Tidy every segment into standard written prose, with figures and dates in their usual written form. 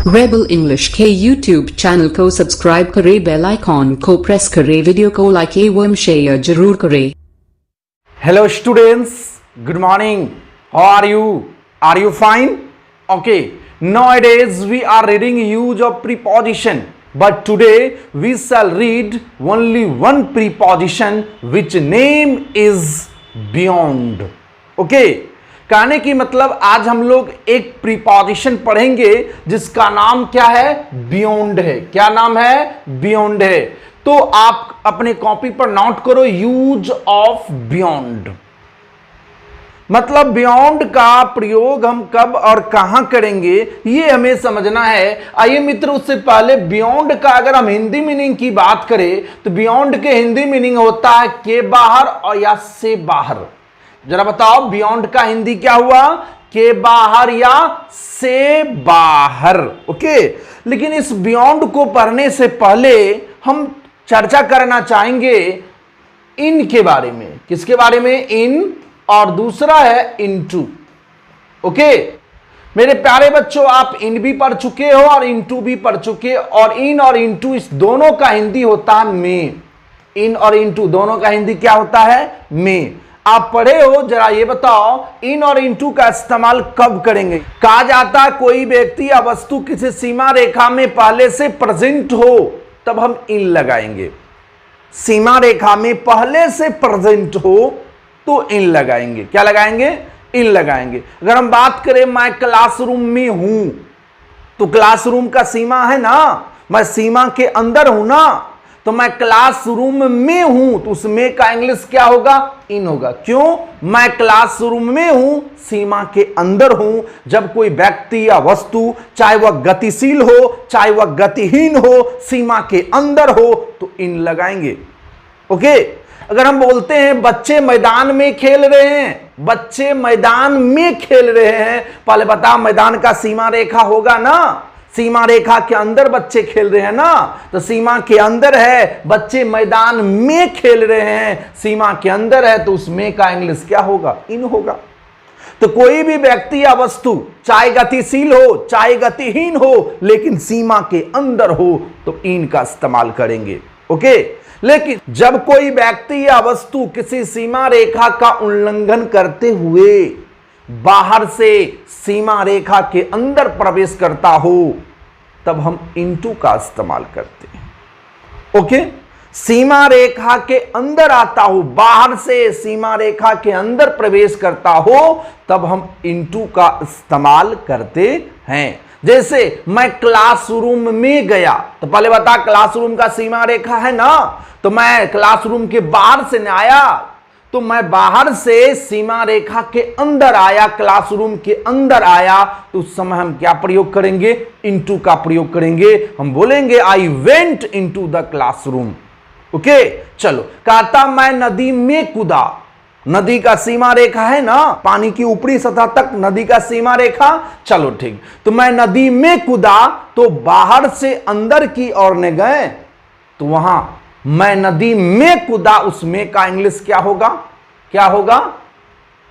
Rebel English के YouTube channel को subscribe करें, बेल आइकॉन को प्रेस करें, वीडियो को लाइक एवं शेयर जरूर करें। Hello students, good morning. How are you? Are you fine? Okay. Nowadays we are reading use of preposition, but today we shall read only one preposition which name is beyond. Okay. कहने की मतलब आज हम लोग एक preposition पढ़ेंगे जिसका नाम क्या है? बियॉन्ड है। क्या नाम है? बियॉन्ड है। तो आप अपने कॉपी पर नोट करो, यूज ऑफ बियॉन्ड। मतलब बियॉन्ड का प्रयोग हम कब और कहां करेंगे ये हमें समझना है। आइए मित्र, उससे पहले बियॉन्ड का अगर हम हिंदी मीनिंग की बात करें तो बियॉन्ड के हिंदी मीनिंग होता है के बाहर और या से बाहर। जरा बताओ, बियॉन्ड का हिंदी क्या हुआ? के बाहर या से बाहर। ओके, लेकिन इस बियॉन्ड को पढ़ने से पहले हम चर्चा करना चाहेंगे इन के बारे में। किसके बारे में? इन, और दूसरा है इनटू। ओके मेरे प्यारे बच्चों, आप इन भी पढ़ चुके हो और इनटू भी पढ़ चुके हो, और इन और इनटू इस दोनों का हिंदी होता है में। इन और इनटू दोनों का हिंदी क्या होता है? में। आप पढ़े हो, जरा ये बताओ इन और इनटू का इस्तेमाल कब करेंगे? कहा जाता है कोई व्यक्ति या वस्तु किसी सीमा रेखा में पहले से प्रेजेंट हो तब हम इन लगाएंगे। सीमा रेखा में पहले से प्रेजेंट हो तो इन लगाएंगे। क्या लगाएंगे? इन लगाएंगे। अगर हम बात करें मैं क्लासरूम में हूं तो क्लासरूम का सीमा है ना, मैं सीमा के अंदर हूं ना, तो मैं क्लासरूम में हूं तो उसमें का इंग्लिश क्या होगा? इन होगा। क्यों? मैं क्लासरूम में हूं, सीमा के अंदर हूं। जब कोई व्यक्ति या वस्तु, चाहे वह गतिशील हो चाहे वह गतिहीन हो, सीमा के अंदर हो तो इन लगाएंगे। ओके, अगर हम बोलते हैं बच्चे मैदान में खेल रहे हैं, बच्चे मैदान में खेल रहे हैं, पहले बता मैदान का सीमा रेखा होगा ना, सीमा रेखा के अंदर बच्चे खेल रहे हैं ना, तो सीमा के अंदर है, बच्चे मैदान में खेल रहे हैं, सीमा के अंदर है, तो उसमें का इंग्लिश क्या होगा? इन होगा। तो कोई भी व्यक्ति या वस्तु चाहे गतिशील हो चाहे गतिहीन हो लेकिन सीमा के अंदर हो तो इन का इस्तेमाल करेंगे। ओके, लेकिन जब कोई व्यक्ति या वस्तु किसी सीमा रेखा का उल्लंघन करते हुए बाहर से सीमा रेखा के अंदर प्रवेश करता हो तब हम इनटू का इस्तेमाल करते हैं। ओके, सीमा रेखा के अंदर आता हो, बाहर से सीमा रेखा के अंदर प्रवेश करता हो तब हम इनटू का इस्तेमाल करते हैं। जैसे मैं क्लासरूम में गया तो पहले बता क्लासरूम का सीमा रेखा है ना, तो मैं क्लासरूम के बाहर से न आया, तो मैं बाहर से सीमा रेखा के अंदर आया, क्लासरूम के अंदर आया, तो उस समय हम क्या प्रयोग करेंगे? इनटू का प्रयोग करेंगे। हम बोलेंगे I went into the classroom. Okay, चलो, कहता मैं नदी में कूदा। नदी का सीमा रेखा है ना, पानी की ऊपरी सतह तक नदी का सीमा रेखा। चलो ठीक, तो मैं नदी में कूदा तो बाहर से अंदर की ओर ने गए, तो वहां मैं नदी में कूदा, उसमें का इंग्लिश क्या होगा? क्या होगा?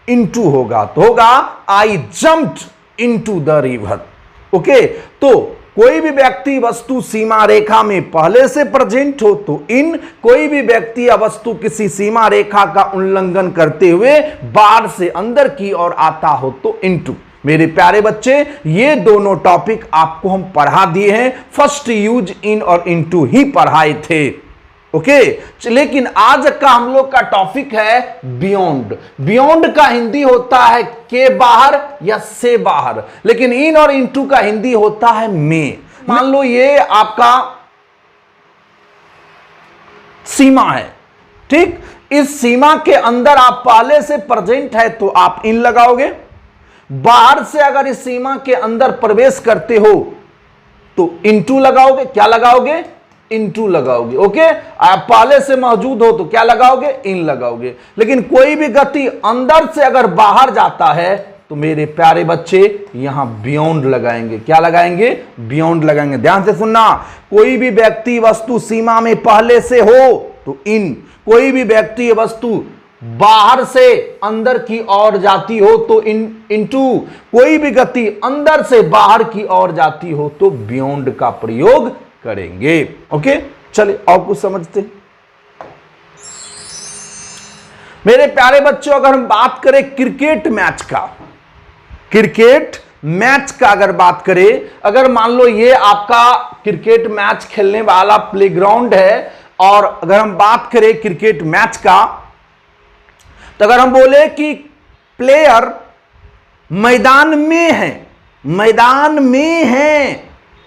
इनटू होगा। तो होगा I jumped into the river. Okay, तो कोई भी व्यक्ति वस्तु सीमा रेखा में पहले से प्रेजेंट हो तो इन, कोई भी व्यक्ति या वस्तु किसी सीमा रेखा का उल्लंघन करते हुए बाहर से अंदर की ओर आता हो तो इनटू। मेरे प्यारे बच्चे, ये दोनों टॉपिक आपको हम पढ़ा दिए हैं, फर्स्ट यूज इन और इनटू ही पढ़ाए थे। ओके, लेकिन आज का हम लोग का टॉपिक है बियॉन्ड। बियॉन्ड का हिंदी होता है के बाहर या से बाहर, लेकिन इन और इनटू का हिंदी होता है में। मान लो ये आपका सीमा है, ठीक, इस सीमा के अंदर आप पहले से प्रेजेंट है तो आप इन लगाओगे। बाहर से अगर इस सीमा के अंदर प्रवेश करते हो तो इनटू लगाओगे। क्या लगाओगे? इनटू लगाओगे। ओके, आप पहले से मौजूद हो तो क्या लगाओगे? इन लगाओगे। लेकिन कोई भी गति अंदर से अगर बाहर जाता है तो मेरे प्यारे बच्चे यहां बियॉन्ड लगाएंगे। क्या लगाएंगे? बियॉन्ड लगाएंगे। ध्यान से सुनना, कोई भी व्यक्ति वस्तु सीमा में पहले से हो तो इन, कोई भी व्यक्ति वस्तु बाहर से अंदर की ओर जाती हो तो इनटू, कोई भी गति अंदर से बाहर की ओर जाती हो तो बियॉन्ड का प्रयोग करेंगे। ओके, चलिए और कुछ समझते हैं। मेरे प्यारे बच्चों, अगर हम बात करें क्रिकेट मैच का, क्रिकेट मैच का अगर बात करें, अगर मान लो ये आपका क्रिकेट मैच खेलने वाला प्लेग्राउंड है, और अगर हम बात करें क्रिकेट मैच का, तो अगर हम बोले कि प्लेयर मैदान में है, मैदान में है,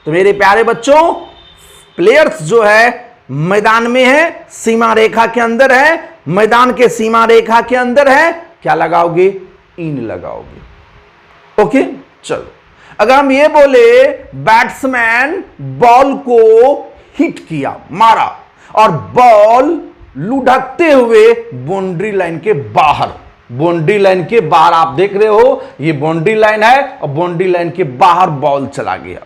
तो मेरे प्यारे बच्चों प्लेयर्स जो है मैदान में है, सीमा रेखा के अंदर है, मैदान के सीमा रेखा के अंदर है, क्या लगाओगे? इन लगाओगे। ओके, चलो अगर हम ये बोले बैट्समैन बॉल को हिट किया, मारा, और बॉल लुढ़कते हुए बाउंड्री लाइन के बाहर, बाउंड्री लाइन के बाहर आप देख रहे हो ये बाउंड्री लाइन है और बाउंड्री लाइन के बाहर बॉल चला गया,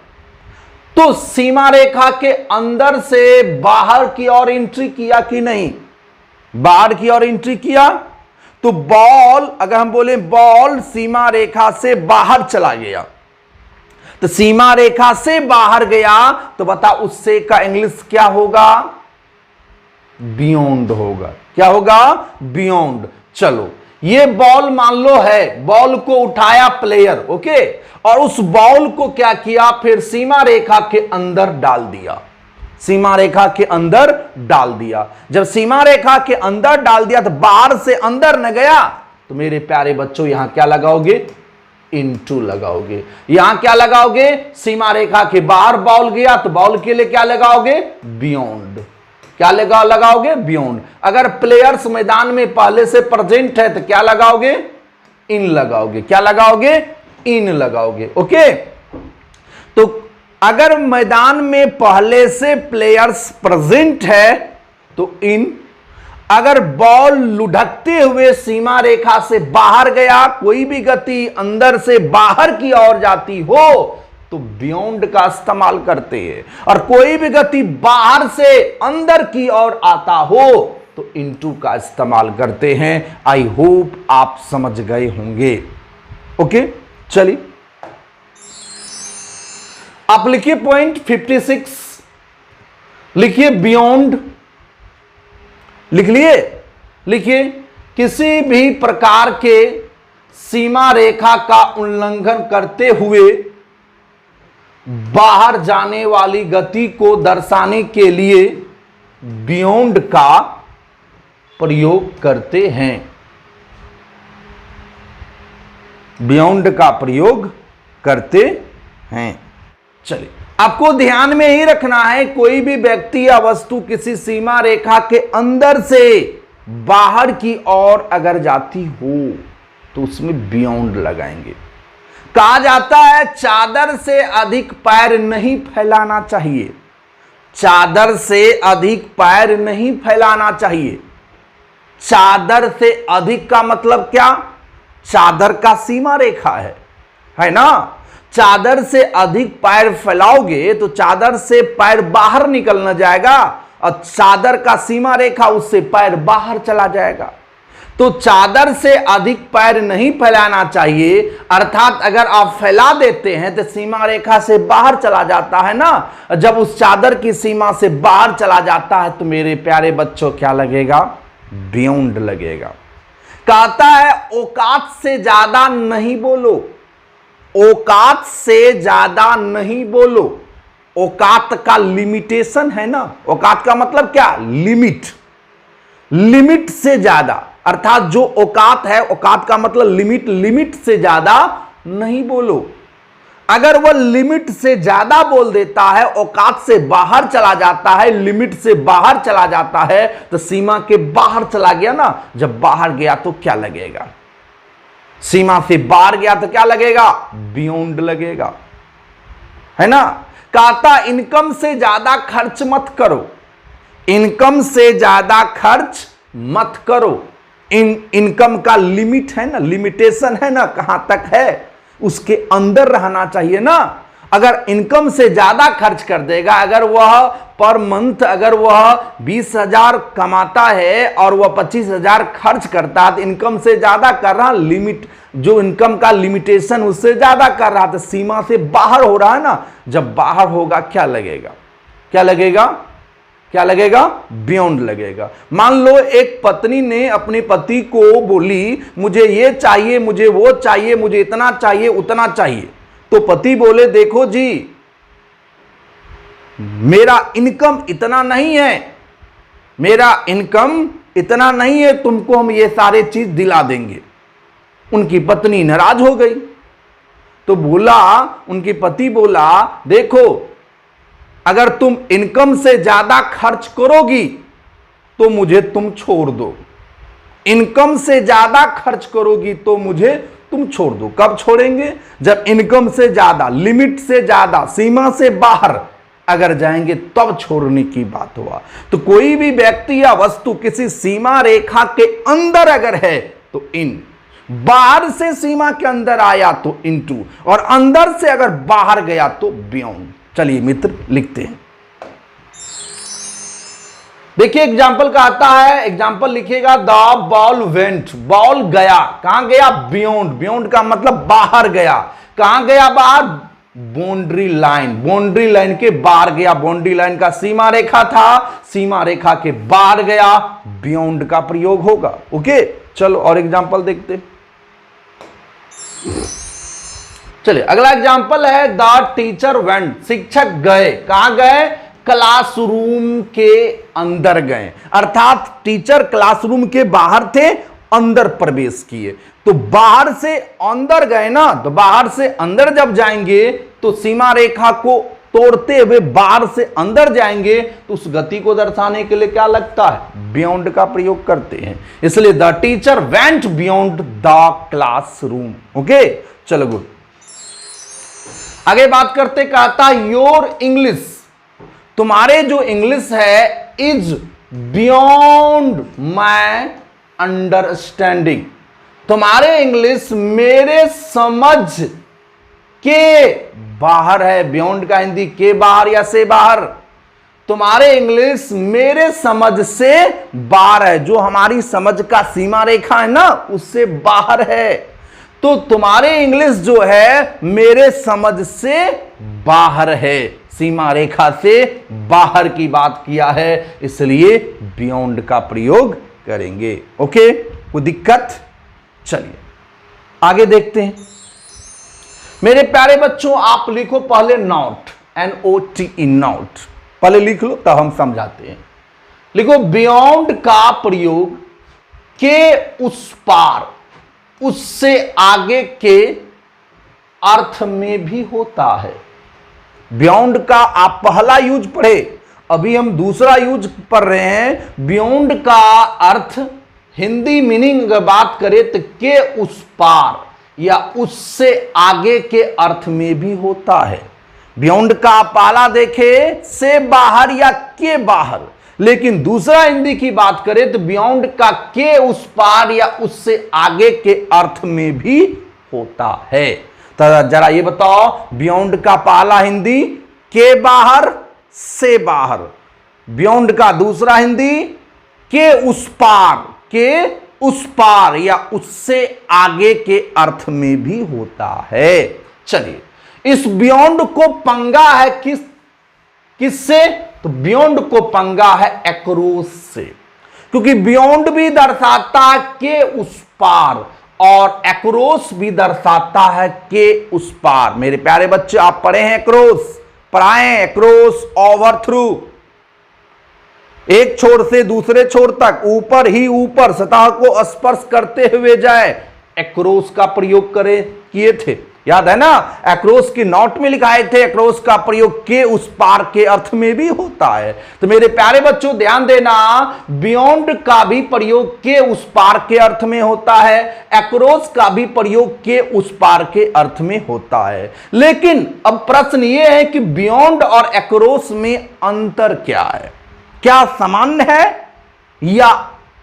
तो सीमा रेखा के अंदर से बाहर की ओर एंट्री किया कि नहीं? बाहर की ओर एंट्री किया, तो बॉल, अगर हम बोले बॉल सीमा रेखा से बाहर चला गया, तो सीमा रेखा से बाहर गया, तो बता उससे का इंग्लिश क्या होगा? बियॉन्ड होगा। क्या होगा? बियॉन्ड। चलो ये बॉल मान लो है, बॉल को उठाया प्लेयर, ओके, और उस बॉल को क्या किया? फिर सीमा रेखा के अंदर डाल दिया, सीमा रेखा के अंदर डाल दिया। जब सीमा रेखा के अंदर डाल दिया तो बाहर से अंदर न गया, तो मेरे प्यारे बच्चों यहां क्या लगाओगे? इनटू लगाओगे। यहां क्या लगाओगे? सीमा रेखा के बाहर बॉल गया तो बॉल के लिए क्या लगाओगे? बियॉन्ड। क्या लगाओगे? बियॉन्ड। अगर प्लेयर्स मैदान में पहले से प्रेजेंट है तो क्या लगाओगे? इन लगाओगे। क्या लगाओगे? इन लगाओगे। ओके, तो अगर मैदान में पहले से प्लेयर्स प्रेजेंट है तो इन, अगर बॉल लुढ़कते हुए सीमा रेखा से बाहर गया, कोई भी गति अंदर से बाहर की ओर जाती हो तो बियॉन्ड का इस्तेमाल करते हैं, और कोई भी गति बाहर से अंदर की ओर आता हो तो इनटू का इस्तेमाल करते हैं। आई होप आप समझ गए होंगे। ओके, चलिए आप लिखिए पॉइंट 56, लिखिए बियॉन्ड, लिख लिए? लिखिए किसी भी प्रकार के सीमा रेखा का उल्लंघन करते हुए बाहर जाने वाली गति को दर्शाने के लिए बियॉन्ड का प्रयोग करते हैं। बियॉन्ड का प्रयोग करते हैं। चलिए आपको ध्यान में ही रखना है, कोई भी व्यक्ति या वस्तु किसी सीमा रेखा के अंदर से बाहर की ओर अगर जाती हो तो उसमें बियॉन्ड लगाएंगे। कहा जाता है चादर से अधिक पैर नहीं फैलाना चाहिए, चादर से अधिक पैर नहीं फैलाना चाहिए। चादर से अधिक का मतलब क्या? चादर का सीमा रेखा है ना? चादर से अधिक पैर फैलाओगे तो चादर से पैर बाहर निकल न जाएगा, और चादर का सीमा रेखा उससे पैर बाहर चला जाएगा। तो चादर से अधिक पैर नहीं फैलाना चाहिए, अर्थात अगर आप फैला देते हैं तो सीमा रेखा से बाहर चला जाता है ना। जब उस चादर की सीमा से बाहर चला जाता है तो मेरे प्यारे बच्चों क्या लगेगा? बियॉन्ड लगेगा। कहता है औकात से ज्यादा नहीं बोलो, औकात से ज्यादा नहीं बोलो। औकात का लिमिटेशन है ना, औकात का मतलब क्या? लिमिट, लिमिट से ज्यादा, अर्थात जो औकात है, औकात का मतलब लिमिट, लिमिट से ज्यादा नहीं बोलो। अगर वह लिमिट से ज्यादा बोल देता है, औकात से बाहर चला जाता है, लिमिट से बाहर चला जाता है, तो सीमा के बाहर चला गया ना। जब बाहर गया तो क्या लगेगा? सीमा से बाहर गया तो क्या लगेगा? बियॉन्ड लगेगा, है ना। कहता इनकम से ज्यादा खर्च मत करो, इनकम से ज्यादा खर्च मत करो। इनकम का लिमिट है ना, लिमिटेशन है ना, कहां तक है, उसके अंदर रहना चाहिए ना। अगर इनकम से ज्यादा खर्च कर देगा, अगर वह पर मंथ अगर वह 20,000 कमाता है और वह 25,000 खर्च करता है, तो इनकम से ज्यादा कर रहा, लिमिट जो इनकम का लिमिटेशन उससे ज्यादा कर रहा था, सीमा से बाहर हो रहा है ना। जब बाहर होगा क्या लगेगा, क्या लगेगा, क्या लगेगा, बियॉन्ड लगेगा। मान लो एक पत्नी ने अपने पति को बोली मुझे ये चाहिए, मुझे वो चाहिए, मुझे इतना चाहिए, उतना चाहिए। तो पति बोले देखो जी मेरा इनकम इतना नहीं है, मेरा इनकम इतना नहीं है, तुमको हम ये सारे चीज दिला देंगे। उनकी पत्नी नाराज हो गई। तो बोला, उनके पति बोला देखो अगर तुम इनकम से ज्यादा खर्च करोगी तो मुझे तुम छोड़ दो, इनकम से ज्यादा खर्च करोगी तो मुझे तुम छोड़ दो। कब छोड़ेंगे, जब इनकम से ज्यादा, लिमिट से ज्यादा, सीमा से बाहर अगर जाएंगे तब छोड़ने की बात हुआ। तो कोई भी व्यक्ति या वस्तु किसी सीमा रेखा के अंदर अगर है तो इन, बाहर से सीमा के अंदर आया तो इनटू, और अंदर से अगर बाहर गया तो बियॉन्ड। चलिए मित्र लिखते हैं। देखिए एग्जाम्पल का आता है, एग्जाम्पल लिखिएगा द बॉल वेंट, बॉल गया, कहां गया, बियॉन्ड, बियॉन्ड का मतलब बाहर गया। कहां गया बाहर, बाउंड्री लाइन, बाउंड्री लाइन के बाहर गया। बाउंड्री लाइन का सीमा रेखा था, सीमा रेखा के बाहर गया, बियॉन्ड का प्रयोग होगा। ओके चलो और एग्जाम्पल देखते हैं। चलिए अगला एग्जाम्पल है द टीचर वेंट, शिक्षक गए, कहां गए, क्लासरूम के अंदर गए। अर्थात टीचर क्लासरूम के बाहर थे, अंदर प्रवेश किए। तो बाहर से अंदर गए ना, तो बाहर से अंदर जब जाएंगे तो सीमा रेखा को तोड़ते हुए बाहर से अंदर जाएंगे, तो उस गति को दर्शाने के लिए क्या लगता है, बियॉन्ड का प्रयोग करते हैं। इसलिए the teacher went beyond the classroom. Okay चलो गुड। आगे बात करते, कहता योर इंग्लिश, तुम्हारे जो इंग्लिश है इज बियॉन्ड माई अंडरस्टैंडिंग, तुम्हारे इंग्लिश मेरे समझ के बाहर है। बियॉन्ड का हिंदी के बाहर या से बाहर, तुम्हारे इंग्लिश मेरे समझ से बाहर है। जो हमारी समझ का सीमा रेखा है ना उससे बाहर है। तो तुम्हारे इंग्लिश जो है मेरे समझ से बाहर है, सीमा रेखा से बाहर की बात किया है, इसलिए बियॉन्ड का प्रयोग करेंगे। ओके कोई दिक्कत, चलिए आगे देखते हैं। मेरे प्यारे बच्चों आप लिखो पहले नॉट, NOT, नॉट पहले लिख लो तब हम समझाते हैं। लिखो बियॉन्ड का प्रयोग के उस पार, उससे आगे के अर्थ में भी होता है। बियॉन्ड का आप पहला यूज पढ़े, अभी हम दूसरा यूज पढ़ रहे हैं। बियॉन्ड का अर्थ हिंदी मीनिंग बात करें तो के उस पार या उससे आगे के अर्थ में भी होता है। बियॉन्ड का पहला देखे से बाहर या के बाहर, लेकिन दूसरा हिंदी की बात करें तो बियॉन्ड का के उस पार या उससे आगे के अर्थ में भी होता है। तो जरा ये बताओ बियॉन्ड का पहला हिंदी के बाहर से बाहर, बियॉन्ड का दूसरा हिंदी के उस पार, के उस पार या उससे आगे के अर्थ में भी होता है। चलिए इस बियॉन्ड को पंगा है किससे, तो बियॉन्ड को पंगा है एक्रोस से, क्योंकि बियॉन्ड भी दर्शाता है के उस पार और एक्रोस भी दर्शाता है के उस पार। मेरे प्यारे बच्चे आप पढ़े हैं एक्रोस, पढ़ाए हैं एक्रोस, ओवर थ्रू, एक छोर से दूसरे छोर तक, ऊपर ही ऊपर सतह को स्पर्श करते हुए जाए, एक्रोस का प्रयोग किए थे, याद है ना। एक्रोस की नोट में लिखाए थे एक्रोस का प्रयोग के उस पार के अर्थ में भी होता है। तो मेरे प्यारे बच्चों ध्यान देना, बियॉन्ड का भी प्रयोग के उस पार के अर्थ में होता है, एक्रोस का भी प्रयोग के उस पार के अर्थ में होता है। लेकिन अब प्रश्न यह है कि बियॉन्ड और एक्रोस में अंतर क्या है, क्या सामान्य है या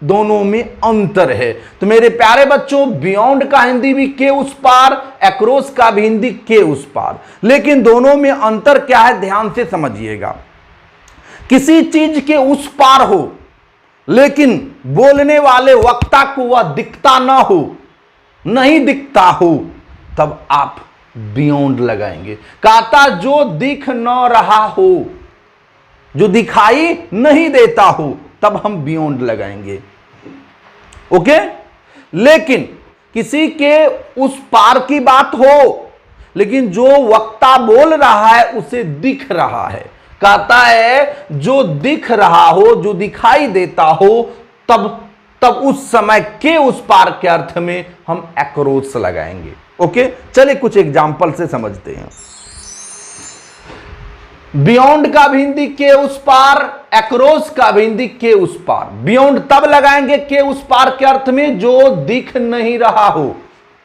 दोनों में अंतर है। तो मेरे प्यारे बच्चों, बियॉन्ड का हिंदी भी के उस पार, अक्रॉस का भी हिंदी के उस पार। लेकिन दोनों में अंतर क्या है, ध्यान से समझिएगा। किसी चीज के उस पार हो लेकिन बोलने वाले वक्ता को वह दिखता ना हो, नहीं दिखता हो, तब आप बियॉन्ड लगाएंगे। कहता जो दिख न रहा हो, जो दिखाई नहीं देता हो, तब हम बियॉन्ड लगाएंगे। ओके। लेकिन किसी के उस पार की बात हो लेकिन जो वक्ता बोल रहा है उसे दिख रहा है, कहता है जो दिख रहा हो, जो दिखाई देता हो, तब उस समय के उस पार के अर्थ में हम अक्रॉस लगाएंगे। ओके, चलिए कुछ एग्जाम्पल से समझते हैं। बियॉन्ड का भी हिंदी के उस पार, अक्रॉस का भी हिंदी के उस पार। बियॉन्ड तब लगाएंगे के उस पार के अर्थ में जो दिख नहीं रहा हो।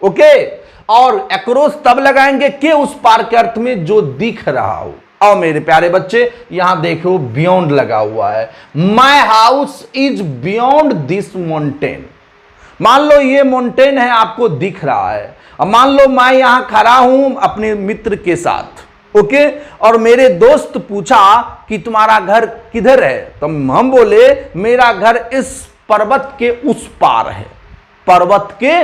ओके। और अक्रॉस तब लगाएंगे के उस पार के अर्थ में जो दिख रहा हो। और मेरे प्यारे बच्चे यहां देखो बियॉन्ड लगा हुआ है। My house is beyond this mountain. मान लो ये माउंटेन है, आपको दिख रहा है। अब मान लो मैं यहां खड़ा हूं अपने मित्र के साथ, ओके, और मेरे दोस्त पूछा कि तुम्हारा घर किधर है, तो हम बोले मेरा घर इस पर्वत के उस पार है। पर्वत के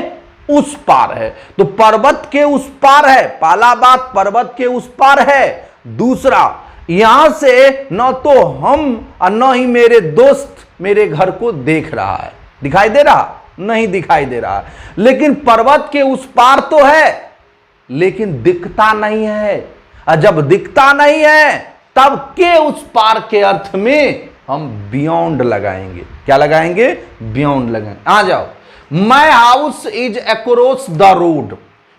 उस पार है, तो पर्वत के उस पार है, पहला बात पर्वत के उस पार है। दूसरा, यहां से न तो हम और न ही मेरे दोस्त मेरे घर को देख रहा है। दिखाई दे रहा? नहीं दिखाई दे रहा। लेकिन पर्वत के उस पार तो है, लेकिन दिखता नहीं है। और जब दिखता नहीं है तब के उस पार के अर्थ में हम बियॉन्ड लगाएंगे। क्या लगाएंगे? बियॉन्ड लगाएंगे। आ जाओ। My house is across the road.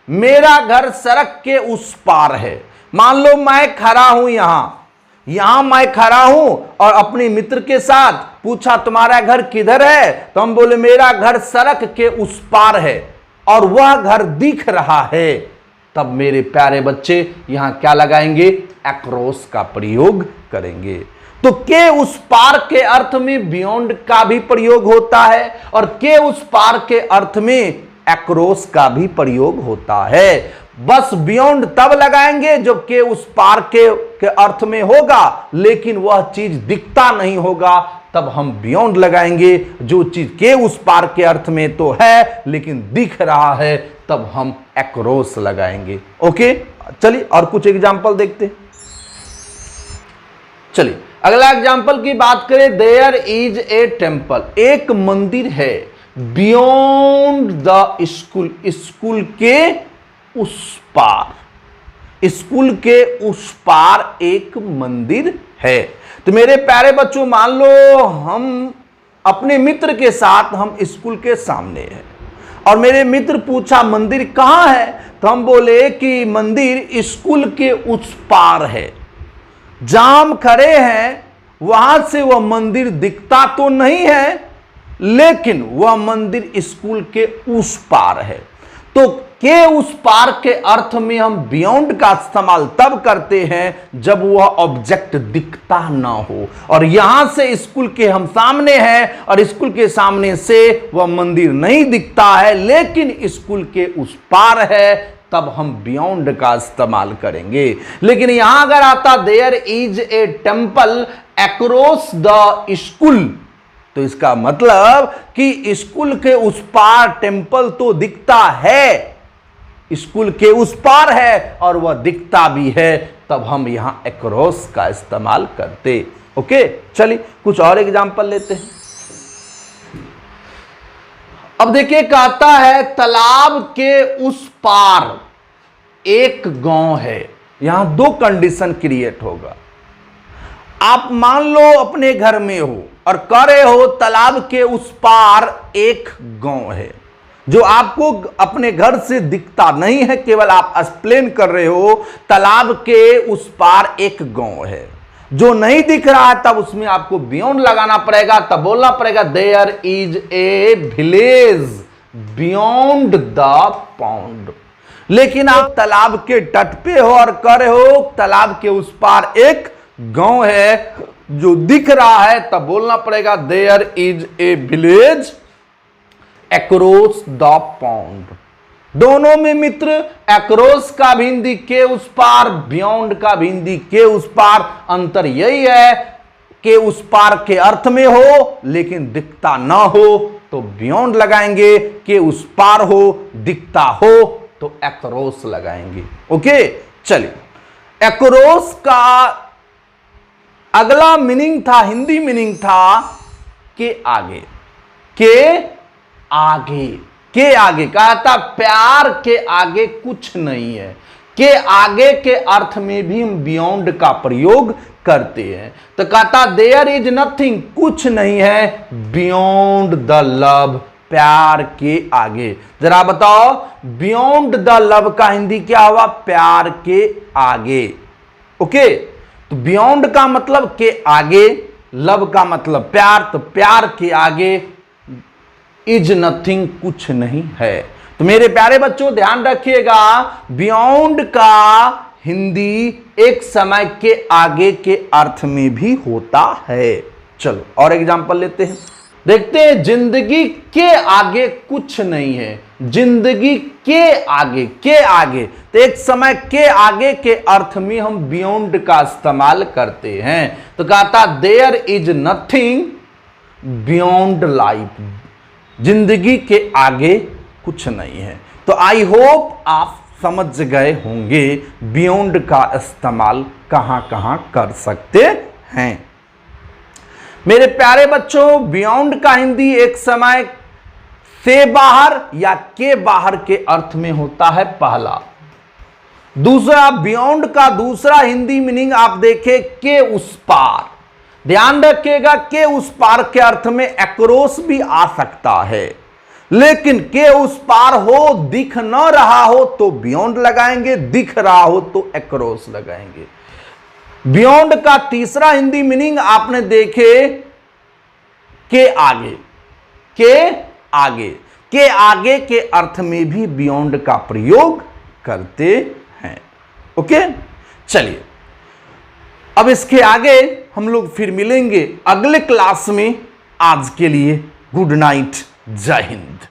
मेरा घर सड़क के उस पार है। मान लो मैं खड़ा हूं यहां मैं खड़ा हूं और अपने मित्र के साथ पूछा तुम्हारा घर किधर है, तो हम बोले मेरा घर सड़क के उस पार है और वह घर दिख रहा है। तब मेरे प्यारे बच्चे यहां क्या लगाएंगे? अक्रॉस का प्रयोग करेंगे। तो के उस पार के अर्थ में बियॉन्ड का भी प्रयोग होता है और के उस पार के अर्थ में अक्रॉस का भी प्रयोग होता है। बस बियॉन्ड तब लगाएंगे जब के उस पार के अर्थ में होगा लेकिन वह चीज दिखता नहीं होगा, तब हम बियॉन्ड लगाएंगे। जो चीज के उस पार के अर्थ में तो है लेकिन दिख रहा है, तब हम अक्रॉस लगाएंगे। ओके, चलिए और कुछ एग्जांपल देखते हैं। चलिए अगला एग्जांपल की बात करें। There is a temple. एक मंदिर है बियॉन्ड द स्कूल। स्कूल के उस पार। स्कूल के उस पार एक मंदिर है। तो मेरे प्यारे बच्चों, मान लो हम अपने मित्र के साथ हम स्कूल के सामने हैं और मेरे मित्र पूछा मंदिर कहां है, तो हम बोले कि मंदिर स्कूल के उस पार है। जहां हम खड़े हैं वहां से वह मंदिर दिखता तो नहीं है लेकिन वह मंदिर स्कूल के उस पार है। तो के उस पार के अर्थ में हम बियॉन्ड का इस्तेमाल तब करते हैं जब वह ऑब्जेक्ट दिखता ना हो। और यहां से स्कूल के हम सामने हैं और स्कूल के सामने से वह मंदिर नहीं दिखता है लेकिन स्कूल के उस पार है, तब हम बियॉन्ड का इस्तेमाल करेंगे। लेकिन यहां अगर आता there is a temple across the school, तो इसका मतलब कि स्कूल के उस पार टेम्पल तो दिखता है, स्कूल के उस पार है और वह दिखता भी है, तब हम यहां अक्रॉस का इस्तेमाल करते। ओके, चलिए कुछ और एग्जांपल लेते हैं। अब देखिए, कहता है तालाब के उस पार एक गांव है। यहां दो कंडीशन क्रिएट होगा। आप मान लो अपने घर में हो और कह रहे हो तालाब के उस पार एक गांव है, जो आपको अपने घर से दिखता नहीं है, केवल आप एक्सप्लेन कर रहे हो तालाब के उस पार एक गांव है। जो नहीं दिख रहा है तब उसमें आपको बियॉन्ड लगाना पड़ेगा। तब बोलना पड़ेगा there is a village beyond the pond. लेकिन आप तालाब के तट पे हो और कह रहे हो तालाब के उस पार एक गांव है, जो दिख रहा है तब बोलना पड़ेगा there is a village across the pond. दोनों में मित्र, अक्रॉस का भी हिंदी के उस पार, बियॉन्ड का भी हिंदी के उस पार। अंतर यही है के उस पार के अर्थ में हो लेकिन दिखता ना हो तो बियॉन्ड लगाएंगे, के उस पार हो दिखता हो तो अक्रॉस लगाएंगे। ओके, चलिए, अक्रॉस का अगला मीनिंग था, हिंदी मीनिंग था के आगे। के आगे, के आगे कहा था प्यार के आगे कुछ नहीं है। के आगे के अर्थ में भी हम बियॉन्ड का प्रयोग करते हैं। तो कहता देयर इज नथिंग, कुछ नहीं है बियॉन्ड द लव, प्यार के आगे। जरा बताओ बियॉन्ड द लव का हिंदी क्या हुआ? प्यार के आगे। ओके, तो बियॉन्ड का मतलब के आगे, लव का मतलब प्यार, तो प्यार के आगे इज नथिंग, कुछ नहीं है। तो मेरे प्यारे बच्चों ध्यान रखिएगा, बियॉन्ड का हिंदी एक समय के आगे के अर्थ में भी होता है। चलो और एग्जांपल लेते हैं, देखते हैं। जिंदगी के आगे कुछ नहीं है, जिंदगी के आगे, के आगे, तो एक समय के आगे के अर्थ में हम बियॉन्ड का इस्तेमाल करते हैं। तो कहता there is nothing beyond life, जिंदगी के आगे कुछ नहीं है। तो आई होप आप समझ गए होंगे बियॉन्ड का इस्तेमाल कहां कहां कर सकते हैं। मेरे प्यारे बच्चों, बियॉन्ड का हिंदी एक समय से बाहर या के बाहर के अर्थ में होता है, पहला। दूसरा, बियॉन्ड का दूसरा हिंदी मीनिंग आप देखें के उस पार। ध्यान रखिएगा, के उस पार के अर्थ में अक्रॉस भी आ सकता है, लेकिन के उस पार हो, दिख न रहा हो तो बियॉन्ड लगाएंगे, दिख रहा हो तो अक्रॉस लगाएंगे। बियॉन्ड का तीसरा हिंदी मीनिंग आपने देखे के आगे, के आगे, के आगे के अर्थ में भी बियॉन्ड का प्रयोग करते हैं। ओके, चलिए अब इसके आगे हम लोग फिर मिलेंगे अगले क्लास में। आज के लिए गुड नाइट, जय हिंद।